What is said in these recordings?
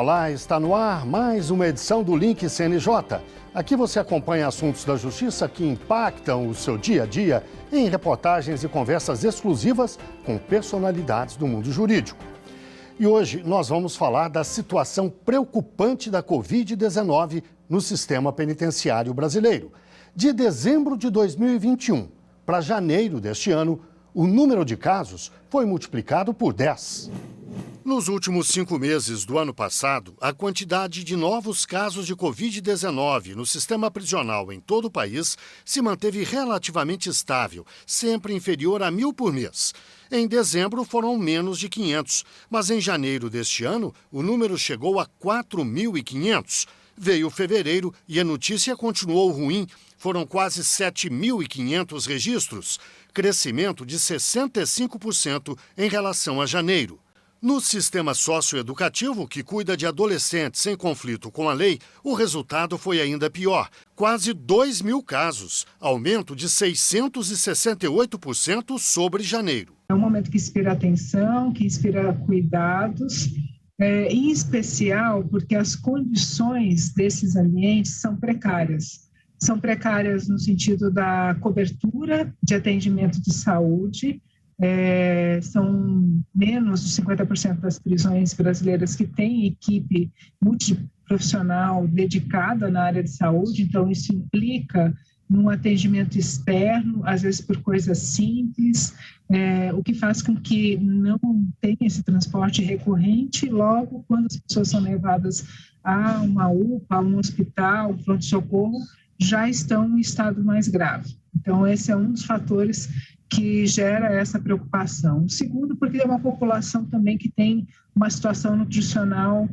Olá, está no ar mais uma edição do Link CNJ. Aqui você acompanha assuntos da justiça que impactam o seu dia a dia em reportagens e conversas exclusivas com personalidades do mundo jurídico. E hoje nós vamos falar da situação preocupante da Covid-19 no sistema penitenciário brasileiro. De dezembro de 2021 para janeiro deste ano, o número de casos foi multiplicado por 10. Nos últimos 5 meses do ano passado, a quantidade de novos casos de Covid-19 no sistema prisional em todo o país se manteve relativamente estável, sempre inferior a 1.000 por mês. Em dezembro foram menos de 500, mas em janeiro deste ano o número chegou a 4.500. Veio fevereiro e a notícia continuou ruim. Foram quase 7.500 registros, crescimento de 65% em relação a janeiro. No sistema socioeducativo, que cuida de adolescentes em conflito com a lei, o resultado foi ainda pior. Quase 2.000 casos, aumento de 668% sobre janeiro. É um momento que inspira atenção, que inspira cuidados, em especial porque as condições desses ambientes são precárias. São precárias no sentido da cobertura de atendimento de saúde. São menos de 50% das prisões brasileiras que têm equipe multiprofissional dedicada na área de saúde, então isso implica num atendimento externo, às vezes por coisas simples, o que faz com que não tenha esse transporte recorrente. Logo, quando as pessoas são levadas a uma UPA, a um hospital, pronto-socorro, já estão em estado mais grave. Então, esse é um dos fatores que gera essa preocupação. Segundo, porque é uma população também que tem uma situação nutricional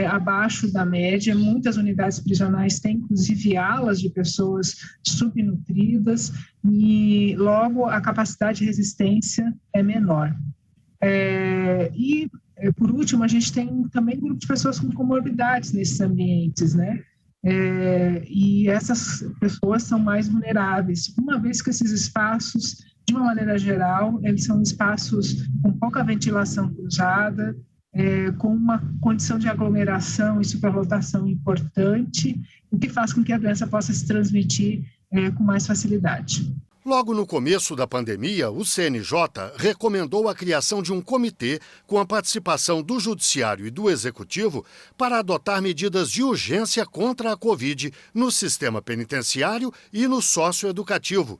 abaixo da média. Muitas unidades prisionais têm, inclusive, alas de pessoas subnutridas e, logo, a capacidade de resistência é menor. Por último, a gente tem também um grupo de pessoas com comorbidades nesses ambientes, né? E essas pessoas são mais vulneráveis, uma vez que esses espaços, de uma maneira geral, eles são espaços com pouca ventilação cruzada, com uma condição de aglomeração e superlotação importante, o que faz com que a doença possa se transmitir com mais facilidade. Logo no começo da pandemia, o CNJ recomendou a criação de um comitê com a participação do Judiciário e do Executivo para adotar medidas de urgência contra a Covid no sistema penitenciário e no socioeducativo.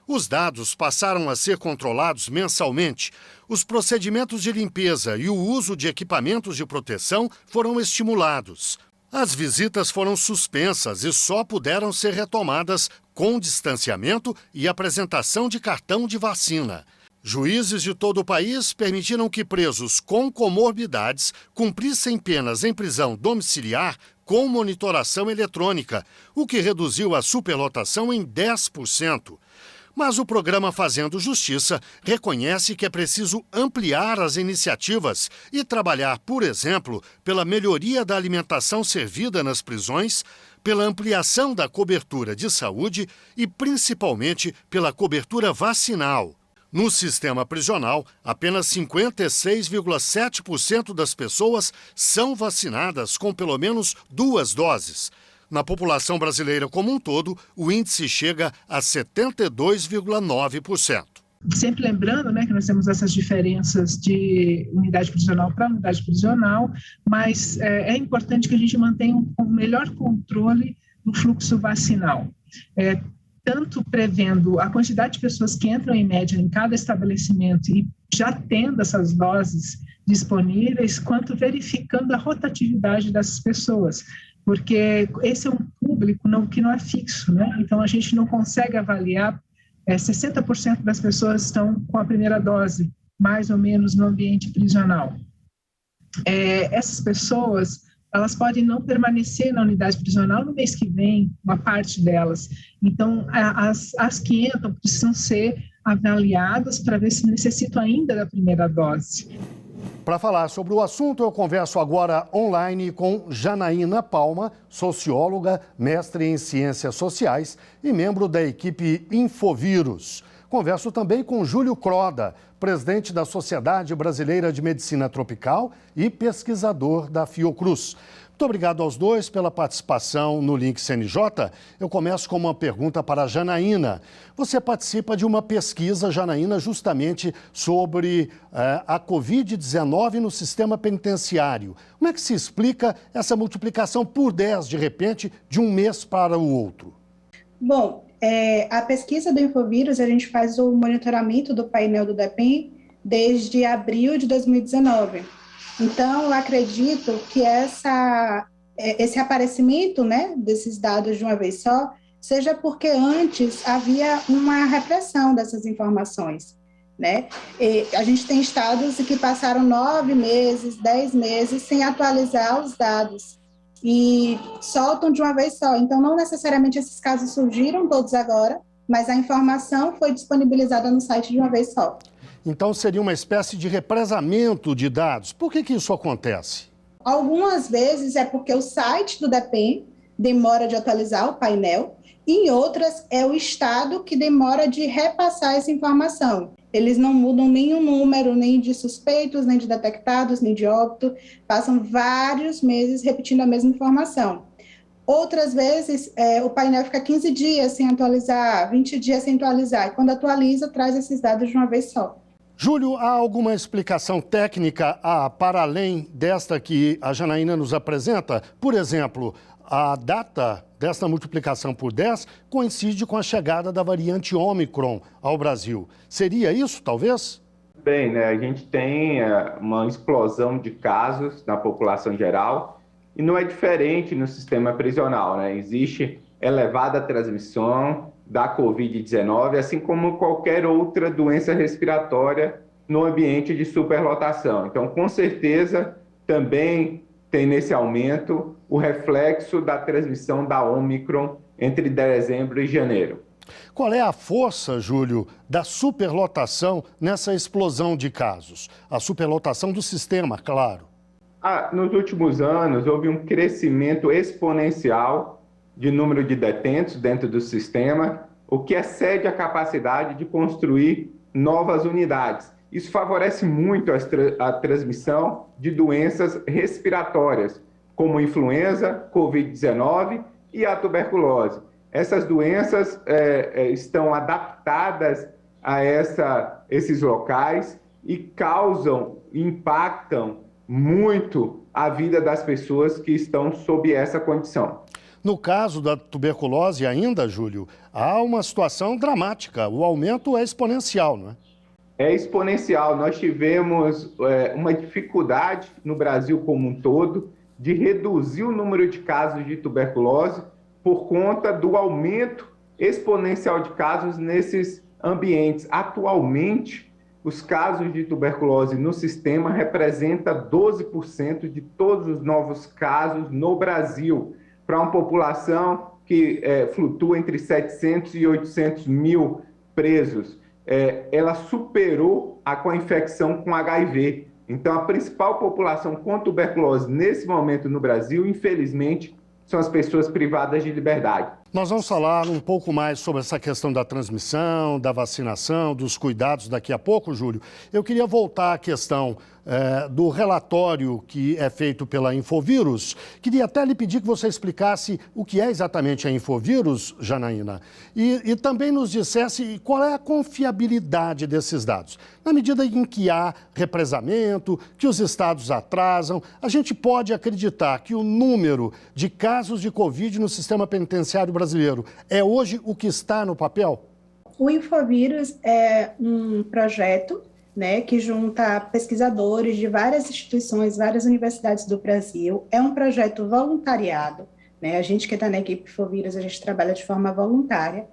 Os dados passaram a ser controlados mensalmente. Os procedimentos de limpeza e o uso de equipamentos de proteção foram estimulados. As visitas foram suspensas e só puderam ser retomadas com distanciamento e apresentação de cartão de vacina. Juízes de todo o país permitiram que presos com comorbidades cumprissem penas em prisão domiciliar com monitoração eletrônica, o que reduziu a superlotação em 10%. Mas o programa Fazendo Justiça reconhece que é preciso ampliar as iniciativas e trabalhar, por exemplo, pela melhoria da alimentação servida nas prisões, pela ampliação da cobertura de saúde e, principalmente, pela cobertura vacinal. No sistema prisional, apenas 56,7% das pessoas são vacinadas com pelo menos 2 doses. Na população brasileira como um todo, o índice chega a 72,9%. Sempre lembrando, né, que nós temos essas diferenças de unidade prisional para unidade prisional, mas é importante que a gente mantenha um melhor controle do fluxo vacinal, tanto prevendo a quantidade de pessoas que entram em média em cada estabelecimento e já tendo essas doses disponíveis, quanto verificando a rotatividade dessas pessoas, porque esse é um público que não é fixo, né? Então a gente não consegue avaliar, 60% das pessoas estão com a primeira dose, mais ou menos no ambiente prisional. Essas pessoas, elas podem não permanecer na unidade prisional no mês que vem, uma parte delas. Então, as que entram precisam ser avaliadas para ver se necessitam ainda da primeira dose. Para falar sobre o assunto, eu converso agora online com Janaína Palma, socióloga, mestre em Ciências Sociais e membro da equipe Infovírus. Converso também com Júlio Croda, presidente da Sociedade Brasileira de Medicina Tropical e pesquisador da Fiocruz. Muito obrigado aos dois pela participação no Link CNJ. Eu começo com uma pergunta para a Janaína. Você participa de uma pesquisa, Janaína, justamente sobre a Covid-19 no sistema penitenciário. Como é que se explica essa multiplicação por 10, de repente, de um mês para o outro? Bom, a pesquisa do Infovírus, a gente faz o monitoramento do painel do DEPEN desde abril de 2019. Então, eu acredito que esse aparecimento, né, desses dados de uma vez só, seja porque antes havia uma repressão dessas informações, né? E a gente tem estados que passaram 9 meses, 10 meses sem atualizar os dados e soltam de uma vez só. Então, não necessariamente esses casos surgiram todos agora, mas a informação foi disponibilizada no site de uma vez só. Então, seria uma espécie de represamento de dados. Por que isso acontece? Algumas vezes é porque o site do DEPEN demora de atualizar o painel, e em outras é o Estado que demora de repassar essa informação. Eles não mudam nenhum número, nem de suspeitos, nem de detectados, nem de óbito, passam vários meses repetindo a mesma informação. Outras vezes, o painel fica 15 dias sem atualizar, 20 dias sem atualizar, e quando atualiza, traz esses dados de uma vez só. Júlio, há alguma explicação técnica para além desta que a Janaína nos apresenta? Por exemplo, a data desta multiplicação por 10 coincide com a chegada da variante Ômicron ao Brasil. Seria isso, talvez? Bem, né, a gente tem uma explosão de casos na população geral e não é diferente no sistema prisional, né? Existe elevada transmissão da Covid-19, assim como qualquer outra doença respiratória no ambiente de superlotação. Então, com certeza, também tem nesse aumento o reflexo da transmissão da Ômicron entre dezembro e janeiro. Qual é a força, Júlio, da superlotação nessa explosão de casos? A superlotação do sistema, claro. Nos últimos anos, houve um crescimento exponencial de número de detentos dentro do sistema, o que excede a capacidade de construir novas unidades. Isso favorece muito a transmissão de doenças respiratórias, como influenza, Covid-19 e a tuberculose. Essas doenças estão adaptadas a esses locais e impactam muito a vida das pessoas que estão sob essa condição. No caso da tuberculose ainda, Júlio, há uma situação dramática. O aumento é exponencial, não é? É exponencial. Nós tivemos uma dificuldade no Brasil como um todo de reduzir o número de casos de tuberculose por conta do aumento exponencial de casos nesses ambientes. Atualmente, os casos de tuberculose no sistema representam 12% de todos os novos casos no Brasil, para uma população que flutua entre 700 e 800 mil presos. Ela superou com a infecção com HIV. Então, a principal população com tuberculose nesse momento no Brasil, infelizmente, são as pessoas privadas de liberdade. Nós vamos falar um pouco mais sobre essa questão da transmissão, da vacinação, dos cuidados daqui a pouco, Júlio. Eu queria voltar à questão do relatório que é feito pela Infovírus. Queria até lhe pedir que você explicasse o que é exatamente a Infovírus, Janaína, e também nos dissesse qual é a confiabilidade desses dados. Na medida em que há represamento, que os estados atrasam, a gente pode acreditar que o número de casos de Covid no sistema penitenciário brasileiro é hoje o que está no papel? O Infovírus é um projeto, né, que junta pesquisadores de várias instituições, várias universidades do Brasil. É um projeto voluntariado, né? A gente que está na equipe Infovírus, a gente trabalha de forma voluntária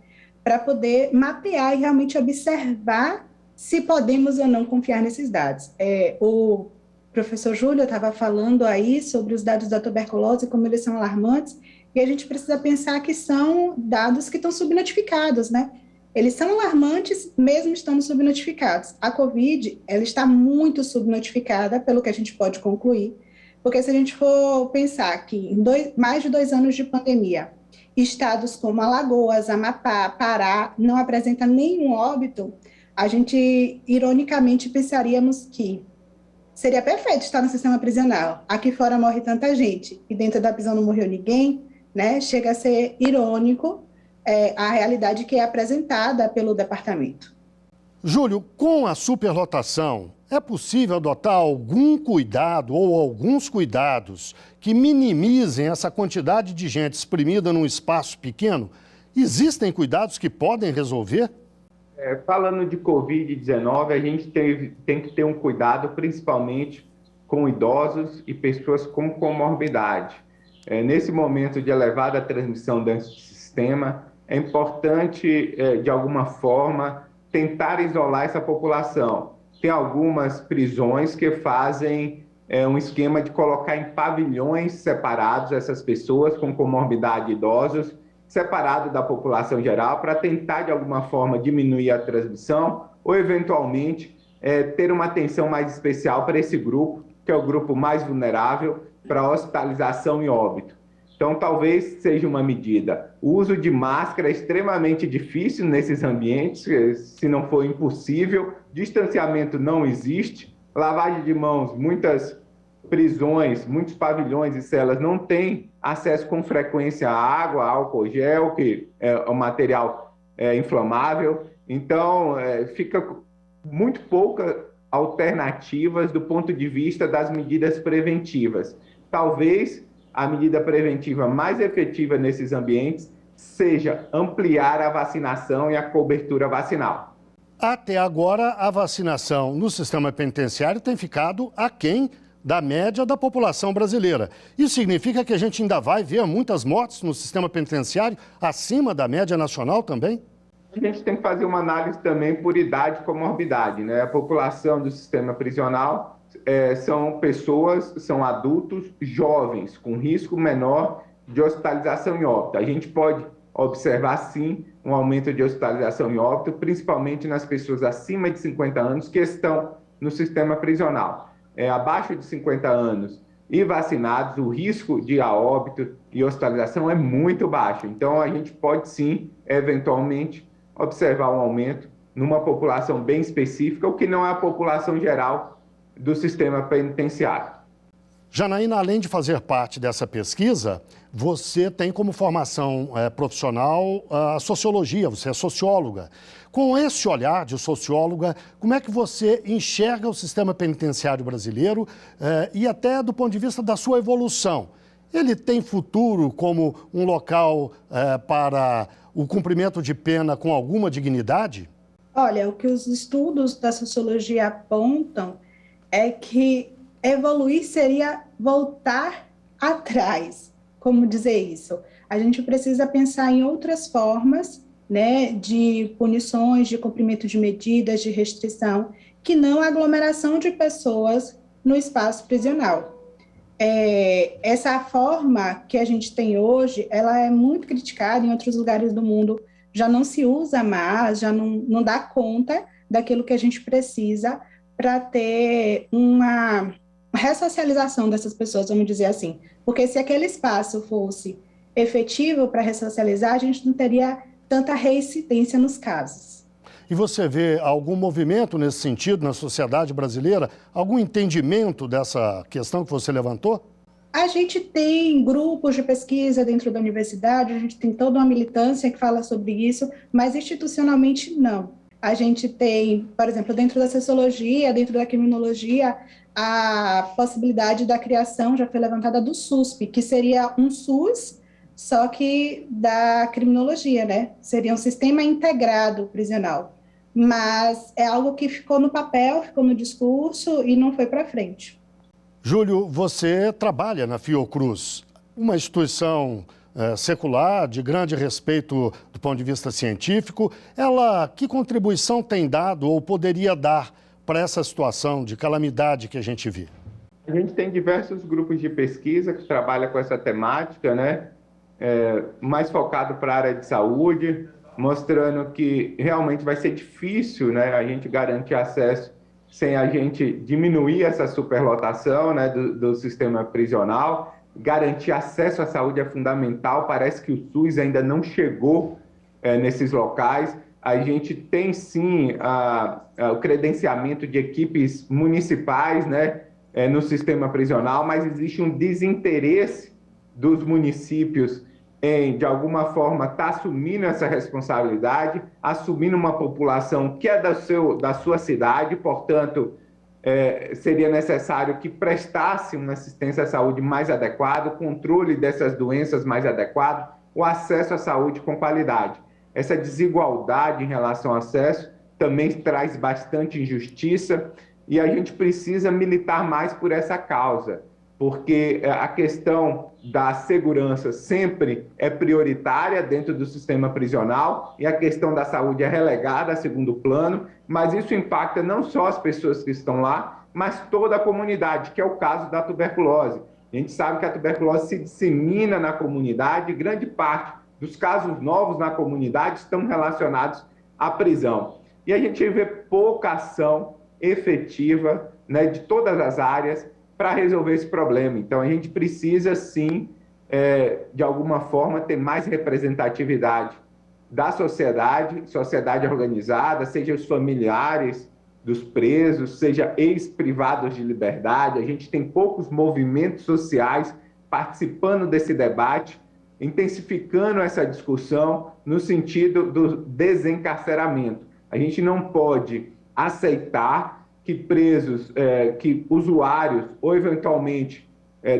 para poder mapear e realmente observar se podemos ou não confiar nesses dados. O professor Júlio estava falando aí sobre os dados da tuberculose, como eles são alarmantes, e a gente precisa pensar que são dados que estão subnotificados, né? Eles são alarmantes, mesmo estando subnotificados. A Covid, ela está muito subnotificada, pelo que a gente pode concluir, porque se a gente for pensar que em mais de 2 anos de pandemia, estados como Alagoas, Amapá, Pará, não apresentam nenhum óbito, a gente, ironicamente, pensaríamos que seria perfeito estar no sistema prisional. Aqui fora morre tanta gente e dentro da prisão não morreu ninguém, né? Chega a ser irônico a realidade que é apresentada pelo departamento. Júlio, com a superlotação, é possível adotar algum cuidado ou alguns cuidados que minimizem essa quantidade de gente exprimida num espaço pequeno? Existem cuidados que podem resolver? Falando de Covid-19, a gente tem que ter um cuidado, principalmente com idosos e pessoas com comorbidade. Nesse momento de elevada transmissão dentro do sistema, é importante, de alguma forma, tentar isolar essa população. Tem algumas prisões que fazem um esquema de colocar em pavilhões separados essas pessoas com comorbidade idosos, separado da população geral, para tentar, de alguma forma, diminuir a transmissão ou, eventualmente, ter uma atenção mais especial para esse grupo, que é o grupo mais vulnerável para hospitalização e óbito. Então, talvez seja uma medida. O uso de máscara é extremamente difícil nesses ambientes, se não for impossível. Distanciamento não existe. Lavagem de mãos, muitas prisões, muitos pavilhões e celas não têm acesso com frequência à água, álcool gel, que é um material inflamável. Então, fica muito poucas alternativas do ponto de vista das medidas preventivas. Talvez a medida preventiva mais efetiva nesses ambientes seja ampliar a vacinação e a cobertura vacinal. Até agora, a vacinação no sistema penitenciário tem ficado aquém da média da população brasileira. Isso significa que a gente ainda vai ver muitas mortes no sistema penitenciário acima da média nacional também? A gente tem que fazer uma análise também por idade e comorbidade, né? A população do sistema prisional são pessoas, são adultos jovens, com risco menor de hospitalização e óbito. A gente pode observar, sim, um aumento de hospitalização e óbito, principalmente nas pessoas acima de 50 anos que estão no sistema prisional. Abaixo de 50 anos e vacinados, o risco de óbito e hospitalização é muito baixo. Então, a gente pode, sim, eventualmente, observar um aumento numa população bem específica, o que não é a população geral do sistema penitenciário. Janaína, além de fazer parte dessa pesquisa, você tem como formação profissional a sociologia, você é socióloga. Com esse olhar de socióloga, como é que você enxerga o sistema penitenciário brasileiro e até do ponto de vista da sua evolução? Ele tem futuro como um local para o cumprimento de pena com alguma dignidade? Olha, o que os estudos da sociologia apontam é que evoluir seria voltar atrás. Como dizer isso? A gente precisa pensar em outras formas, né, de punições, de cumprimento de medidas, de restrição, que não a aglomeração de pessoas no espaço prisional. Essa forma que a gente tem hoje, ela é muito criticada em outros lugares do mundo, já não se usa mais, já não dá conta daquilo que a gente precisa para ter uma ressocialização dessas pessoas, vamos dizer assim. Porque se aquele espaço fosse efetivo para ressocializar, a gente não teria tanta reincidência nos casos. E você vê algum movimento nesse sentido na sociedade brasileira? Algum entendimento dessa questão que você levantou? A gente tem grupos de pesquisa dentro da universidade, a gente tem toda uma militância que fala sobre isso, mas institucionalmente não. A gente tem, por exemplo, dentro da sociologia, dentro da criminologia, a possibilidade da criação, já foi levantada, do SUSP, que seria um SUS, só que da criminologia, né? Seria um sistema integrado prisional. Mas é algo que ficou no papel, ficou no discurso e não foi para frente. Júlio, você trabalha na Fiocruz, uma instituição secular, de grande respeito do ponto de vista científico. Ela, que contribuição tem dado ou poderia dar para essa situação de calamidade que a gente vive? A gente tem diversos grupos de pesquisa que trabalham com essa temática, né? Mais focado para a área de saúde, mostrando que realmente vai ser difícil, né, a gente garantir acesso sem a gente diminuir essa superlotação, né, do sistema prisional. garantir acesso à saúde é fundamental. Parece que o SUS ainda não chegou nesses locais. A gente tem, sim, o credenciamento de equipes municipais, né, no sistema prisional, mas existe um desinteresse dos municípios em, de alguma forma, estar assumindo essa responsabilidade, assumindo uma população que é da sua cidade, portanto, seria necessário que prestasse uma assistência à saúde mais adequada, o controle dessas doenças mais adequado, o acesso à saúde com qualidade. Essa desigualdade em relação ao acesso também traz bastante injustiça e a gente precisa militar mais por essa causa, porque a questão da segurança sempre é prioritária dentro do sistema prisional e a questão da saúde é relegada a segundo plano, mas isso impacta não só as pessoas que estão lá, mas toda a comunidade, que é o caso da tuberculose. A gente sabe que a tuberculose se dissemina na comunidade e grande parte dos casos novos na comunidade estão relacionados à prisão. E a gente vê pouca ação efetiva, né, de todas as áreas para resolver esse problema. Então, a gente precisa, sim, de alguma forma, ter mais representatividade da sociedade organizada, seja os familiares dos presos, seja ex-privados de liberdade. A gente tem poucos movimentos sociais participando desse debate, intensificando essa discussão no sentido do desencarceramento. A gente não pode aceitar que presos, que usuários ou eventualmente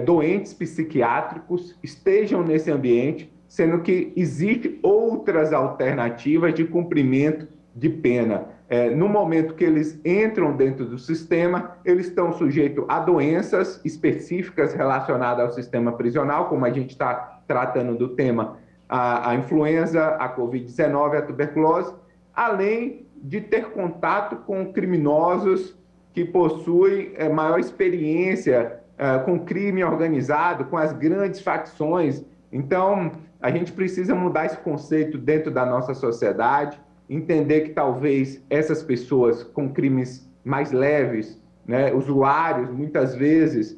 doentes psiquiátricos estejam nesse ambiente, sendo que existem outras alternativas de cumprimento de pena. No momento que eles entram dentro do sistema, eles estão sujeitos a doenças específicas relacionadas ao sistema prisional, como a gente está tratando do tema, a influenza, a Covid-19, a tuberculose, além de ter contato com criminosos que possuem maior experiência com crime organizado, com as grandes facções. Então, a gente precisa mudar esse conceito dentro da nossa sociedade, entender que talvez essas pessoas com crimes mais leves, né, usuários, muitas vezes,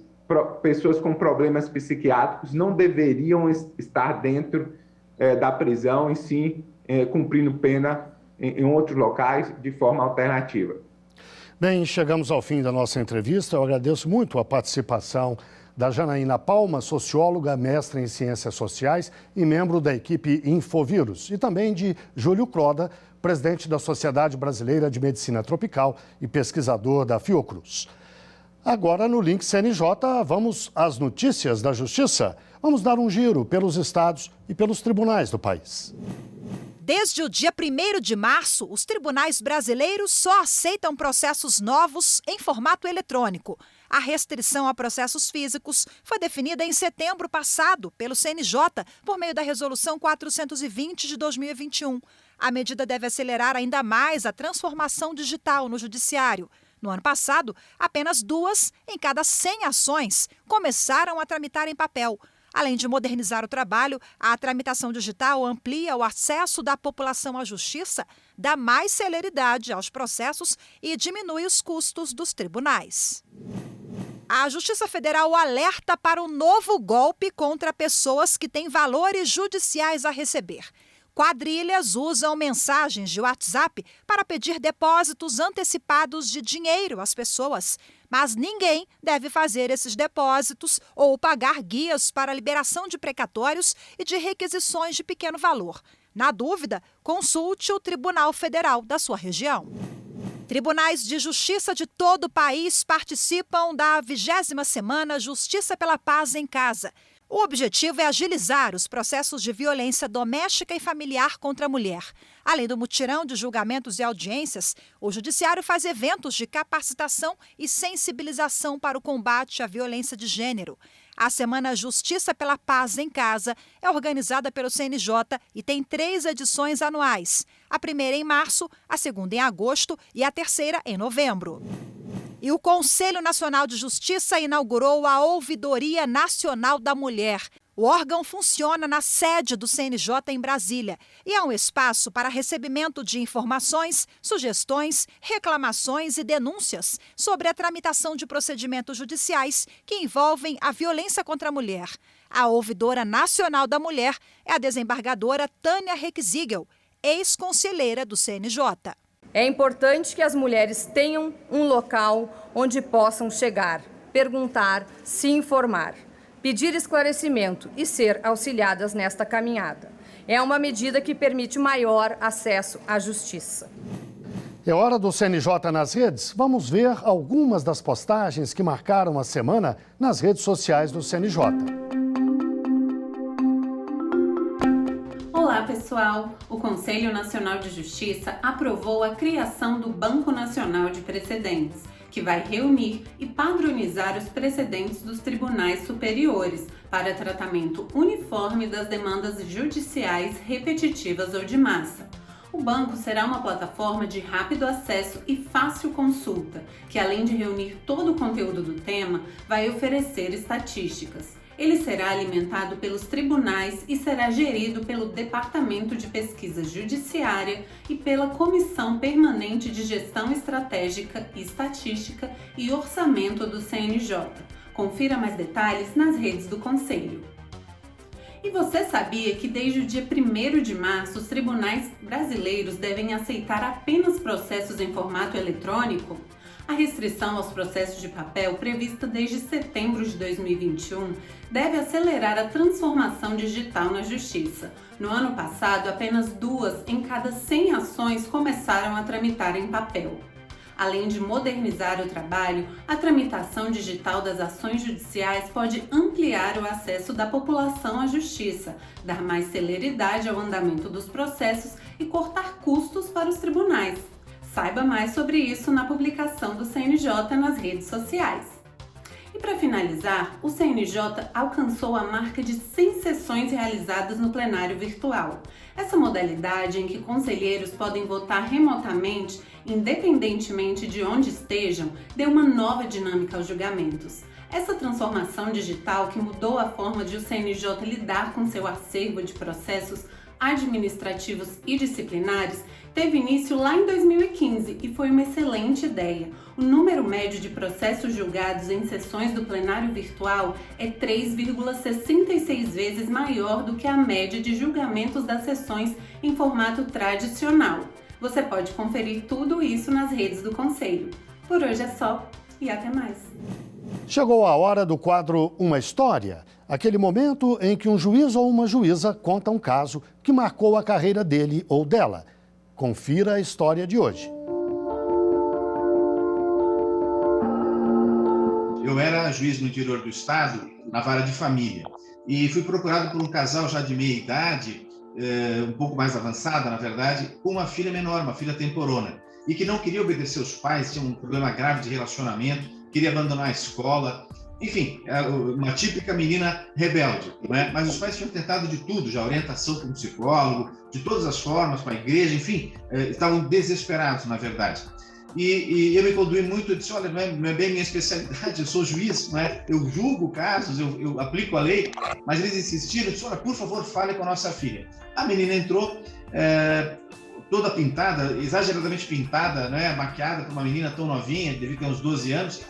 pessoas com problemas psiquiátricos, não deveriam estar dentro da prisão e sim cumprindo pena em outros locais de forma alternativa. Bem, chegamos ao fim da nossa entrevista. Eu agradeço muito a participação da Janaína Palma, socióloga, mestre em Ciências Sociais e membro da equipe Infovírus, e também de Júlio Croda, presidente da Sociedade Brasileira de Medicina Tropical e pesquisador da Fiocruz. Agora, no Link CNJ, vamos às notícias da Justiça. Vamos dar um giro pelos estados e pelos tribunais do país. Desde o dia 1º de março, os tribunais brasileiros só aceitam processos novos em formato eletrônico. A restrição a processos físicos foi definida em setembro passado pelo CNJ por meio da Resolução 420 de 2021. A medida deve acelerar ainda mais a transformação digital no judiciário. No ano passado, apenas 2 em cada 100 ações começaram a tramitar em papel. Além de modernizar o trabalho, a tramitação digital amplia o acesso da população à justiça, dá mais celeridade aos processos e diminui os custos dos tribunais. A Justiça Federal alerta para o novo golpe contra pessoas que têm valores judiciais a receber. Quadrilhas usam mensagens de WhatsApp para pedir depósitos antecipados de dinheiro às pessoas. Mas ninguém deve fazer esses depósitos ou pagar guias para liberação de precatórios e de requisições de pequeno valor. Na dúvida, consulte o Tribunal Federal da sua região. Tribunais de Justiça de todo o país participam da 20ª Semana Justiça pela Paz em Casa. O objetivo é agilizar os processos de violência doméstica e familiar contra a mulher. Além do mutirão de julgamentos e audiências, o Judiciário faz eventos de capacitação e sensibilização para o combate à violência de gênero. A Semana Justiça pela Paz em Casa é organizada pelo CNJ e tem 3 edições anuais. A primeira em março, a segunda em agosto e a terceira em novembro. E o Conselho Nacional de Justiça inaugurou a Ouvidoria Nacional da Mulher. O órgão funciona na sede do CNJ em Brasília e é um espaço para recebimento de informações, sugestões, reclamações e denúncias sobre a tramitação de procedimentos judiciais que envolvem a violência contra a mulher. A ouvidora nacional da mulher é a desembargadora Tânia Reckziegel, ex-conselheira do CNJ. É importante que as mulheres tenham um local onde possam chegar, perguntar, se informar, pedir esclarecimento e ser auxiliadas nesta caminhada. É uma medida que permite maior acesso à justiça. É hora do CNJ nas redes? Vamos ver algumas das postagens que marcaram a semana nas redes sociais do CNJ. Olá, pessoal! O Conselho Nacional de Justiça aprovou a criação do Banco Nacional de Precedentes, que vai reunir e padronizar os precedentes dos tribunais superiores para tratamento uniforme das demandas judiciais repetitivas ou de massa. O banco será uma plataforma de rápido acesso e fácil consulta, que além de reunir todo o conteúdo do tema, vai oferecer estatísticas. Ele será alimentado pelos tribunais e será gerido pelo Departamento de Pesquisa Judiciária e pela Comissão Permanente de Gestão Estratégica, Estatística e Orçamento do CNJ. Confira mais detalhes nas redes do Conselho. E você sabia que desde o dia 1º de março os tribunais brasileiros devem aceitar apenas processos em formato eletrônico? A restrição aos processos de papel, prevista desde setembro de 2021, deve acelerar a transformação digital na Justiça. No ano passado, apenas 2 em cada 100 ações começaram a tramitar em papel. Além de modernizar o trabalho, a tramitação digital das ações judiciais pode ampliar o acesso da população à justiça, dar mais celeridade ao andamento dos processos e cortar custos para os tribunais. Saiba mais sobre isso na publicação do CNJ nas redes sociais. E para finalizar, o CNJ alcançou a marca de 100 sessões realizadas no plenário virtual. Essa modalidade, em que conselheiros podem votar remotamente, independentemente de onde estejam, deu uma nova dinâmica aos julgamentos. Essa transformação digital, que mudou a forma de o CNJ lidar com seu acervo de processos administrativos e disciplinares, teve início lá em 2015 e foi uma excelente ideia. O número médio de processos julgados em sessões do plenário virtual é 3,66 vezes maior do que a média de julgamentos das sessões em formato tradicional. Você pode conferir tudo isso nas redes do Conselho. Por hoje é só e até mais. Chegou a hora do quadro Uma História, aquele momento em que um juiz ou uma juíza conta um caso que marcou a carreira dele ou dela. Confira a história de hoje. Eu era juiz no interior do estado, na vara de família, e fui procurado por um casal já de meia idade, um pouco mais avançada, na verdade, com uma filha menor, uma filha temporona, e que não queria obedecer aos pais, tinha um problema grave de relacionamento, queria abandonar a escola, enfim, uma típica menina rebelde, não é? Mas os pais tinham tentado de tudo, já orientação com um psicólogo, de todas as formas, com a igreja, enfim, estavam desesperados, na verdade. E eu me conduí muito, eu disse, olha, não é bem minha especialidade, eu sou juiz, não é? Eu julgo casos, eu aplico a lei, mas eles insistiram, eu disse, olha, por favor, fale com a nossa filha. A menina entrou, toda pintada, exageradamente pintada, né? Maquiada por uma menina tão novinha, devia ter uns 12 anos,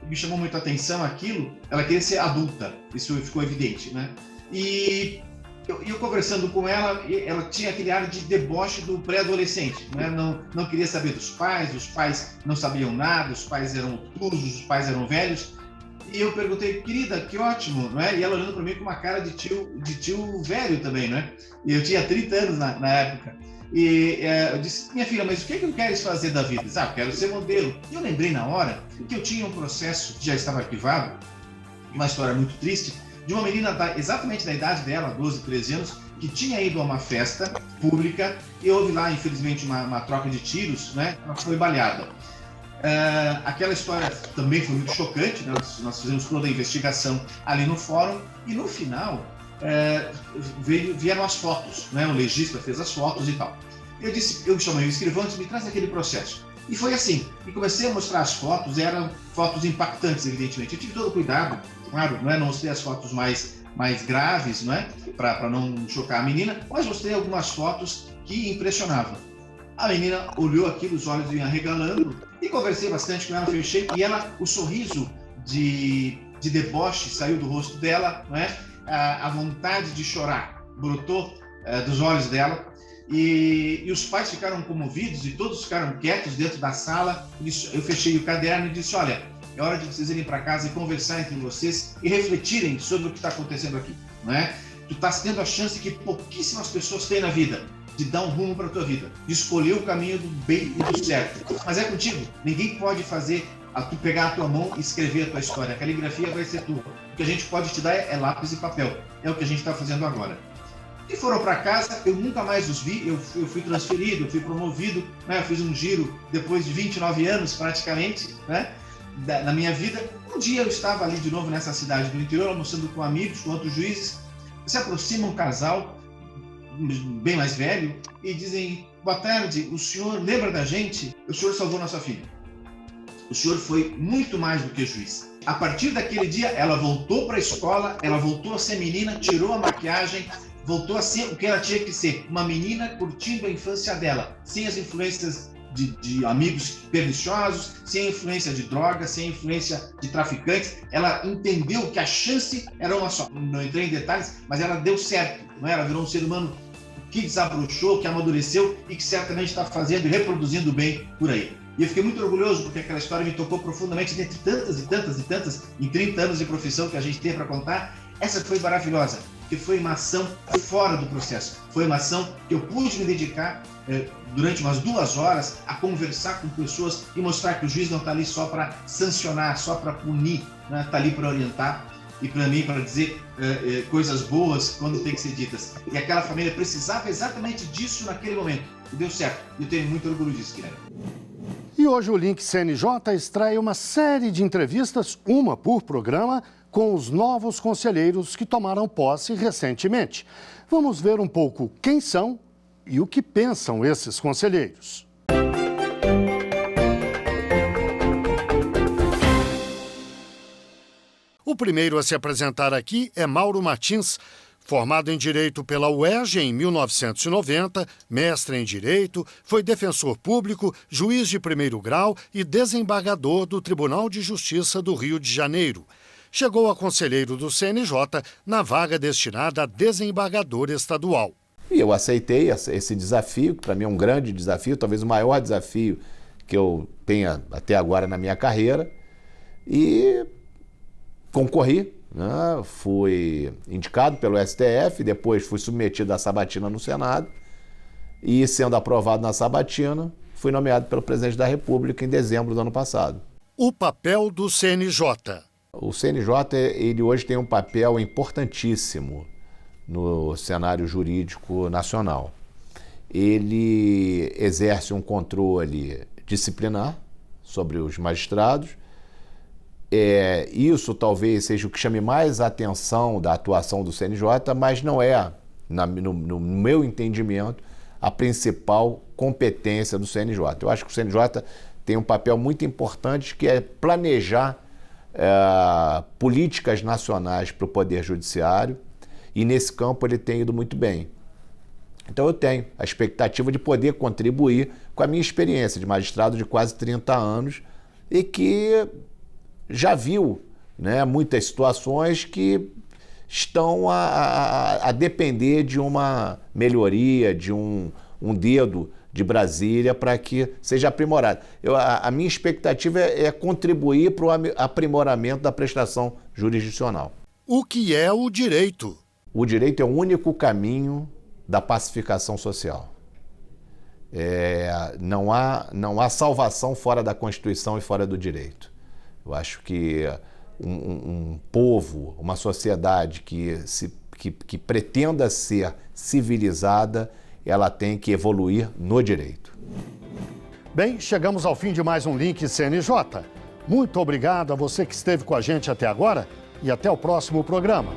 me chamou muito a atenção aquilo, ela queria ser adulta, isso ficou evidente, né? E eu conversando com ela, ela tinha aquele ar de deboche do pré-adolescente, né? Não queria saber dos pais, os pais não sabiam nada, os pais eram obtusos, os pais eram velhos. E eu perguntei, querida, que ótimo, não é? E ela olhando para mim com uma cara de tio velho também, né? E eu tinha 30 anos na época. E eu disse, minha filha, mas o que eu queres fazer da vida? Eu quero ser modelo. E eu lembrei na hora que eu tinha um processo que já estava arquivado, uma história muito triste, de uma menina exatamente da idade dela, 12, 13 anos, que tinha ido a uma festa pública e houve lá, infelizmente, uma troca de tiros, né? Ela foi baleada. Aquela história também foi muito chocante, né? Nós fizemos toda a investigação ali no fórum e no final vieram as fotos, né? O legista fez as fotos e tal. Eu chamei o escrivão e disse, me traz aquele processo. E foi assim, e comecei a mostrar as fotos, eram fotos impactantes, evidentemente. Eu tive todo o cuidado, claro, não mostrei as fotos mais mais graves, não é? Para não chocar a menina, mas mostrei algumas fotos que impressionavam. A menina olhou aquilo, os olhos iam arregalando, e conversei bastante com ela, fechei, e ela, o sorriso de deboche saiu do rosto dela, não é? A vontade de chorar brotou dos olhos dela, e os pais ficaram comovidos e todos ficaram quietos dentro da sala. Eu fechei o caderno e disse: olha, é hora de vocês irem para casa e conversar entre vocês e refletirem sobre o que está acontecendo aqui, não é? Tu estás tendo a chance que pouquíssimas pessoas têm na vida de dar um rumo para a tua vida, de escolher o caminho do bem e do certo. Mas é contigo. Ninguém pode fazer tu pegar a tua mão e escrever a tua história. A caligrafia vai ser tua. O que a gente pode te dar é lápis e papel. É o que a gente está fazendo agora. E foram para casa, eu nunca mais os vi, eu fui transferido, eu fui promovido, né? Eu fiz um giro depois de 29 anos praticamente, né? Na minha vida. Um dia eu estava ali de novo nessa cidade do interior, almoçando com amigos, com outros juízes, se aproxima um casal bem mais velho e dizem: boa tarde, o senhor lembra da gente? O senhor salvou nossa filha. O senhor foi muito mais do que juiz. A partir daquele dia, ela voltou para a escola, ela voltou a ser menina, tirou a maquiagem, voltou a ser o que ela tinha que ser, uma menina curtindo a infância dela, sem as influências de amigos perniciosos, sem a influência de drogas, sem a influência de traficantes. Ela entendeu que a chance era uma só. Não entrei em detalhes, mas ela deu certo, não é? Ela virou um ser humano que desabrochou, que amadureceu e que certamente está fazendo e reproduzindo bem por aí. E eu fiquei muito orgulhoso porque aquela história me tocou profundamente, dentre tantas e tantas e tantas, em 30 anos de profissão que a gente tem para contar. Essa foi maravilhosa, que foi uma ação fora do processo. Foi uma ação que eu pude me dedicar durante umas 2 horas a conversar com pessoas e mostrar que o juiz não está ali só para sancionar, só para punir, né? Está ali para orientar e para mim, para dizer coisas boas quando tem que ser ditas. E aquela família precisava exatamente disso naquele momento. E deu certo. E eu tenho muito orgulho disso, Guilherme. E hoje o Link CNJ extrai uma série de entrevistas, uma por programa, com os novos conselheiros que tomaram posse recentemente. Vamos ver um pouco quem são e o que pensam esses conselheiros. O primeiro a se apresentar aqui é Mauro Martins, formado em Direito pela UERJ em 1990, mestre em Direito, foi defensor público, juiz de primeiro grau e desembargador do Tribunal de Justiça do Rio de Janeiro. Chegou a conselheiro do CNJ na vaga destinada a desembargador estadual. E eu aceitei esse desafio, que para mim é um grande desafio, talvez o maior desafio que eu tenha até agora na minha carreira, e concorri. Fui indicado pelo STF, depois fui submetido à sabatina no Senado e, sendo aprovado na sabatina, fui nomeado pelo presidente da República em dezembro do ano passado. O papel do CNJ. O CNJ ele hoje tem um papel importantíssimo no cenário jurídico nacional. Ele exerce um controle disciplinar sobre os magistrados. Isso talvez seja o que chame mais a atenção da atuação do CNJ, mas não é, no meu entendimento, a principal competência do CNJ. Eu acho que o CNJ tem um papel muito importante, que é planejar políticas nacionais para o Poder Judiciário, e nesse campo ele tem ido muito bem. Então eu tenho a expectativa de poder contribuir com a minha experiência de magistrado de quase 30 anos e que já viu, né, muitas situações que estão a depender de uma melhoria, de um dedo de Brasília para que seja aprimorado. A minha expectativa é contribuir para o aprimoramento da prestação jurisdicional. O que é o direito? O direito é o único caminho da pacificação social. Não há salvação fora da Constituição e fora do direito. Eu acho que um povo, uma sociedade que pretenda ser civilizada, ela tem que evoluir no direito. Bem, chegamos ao fim de mais um Link CNJ. Muito obrigado a você que esteve com a gente até agora e até o próximo programa.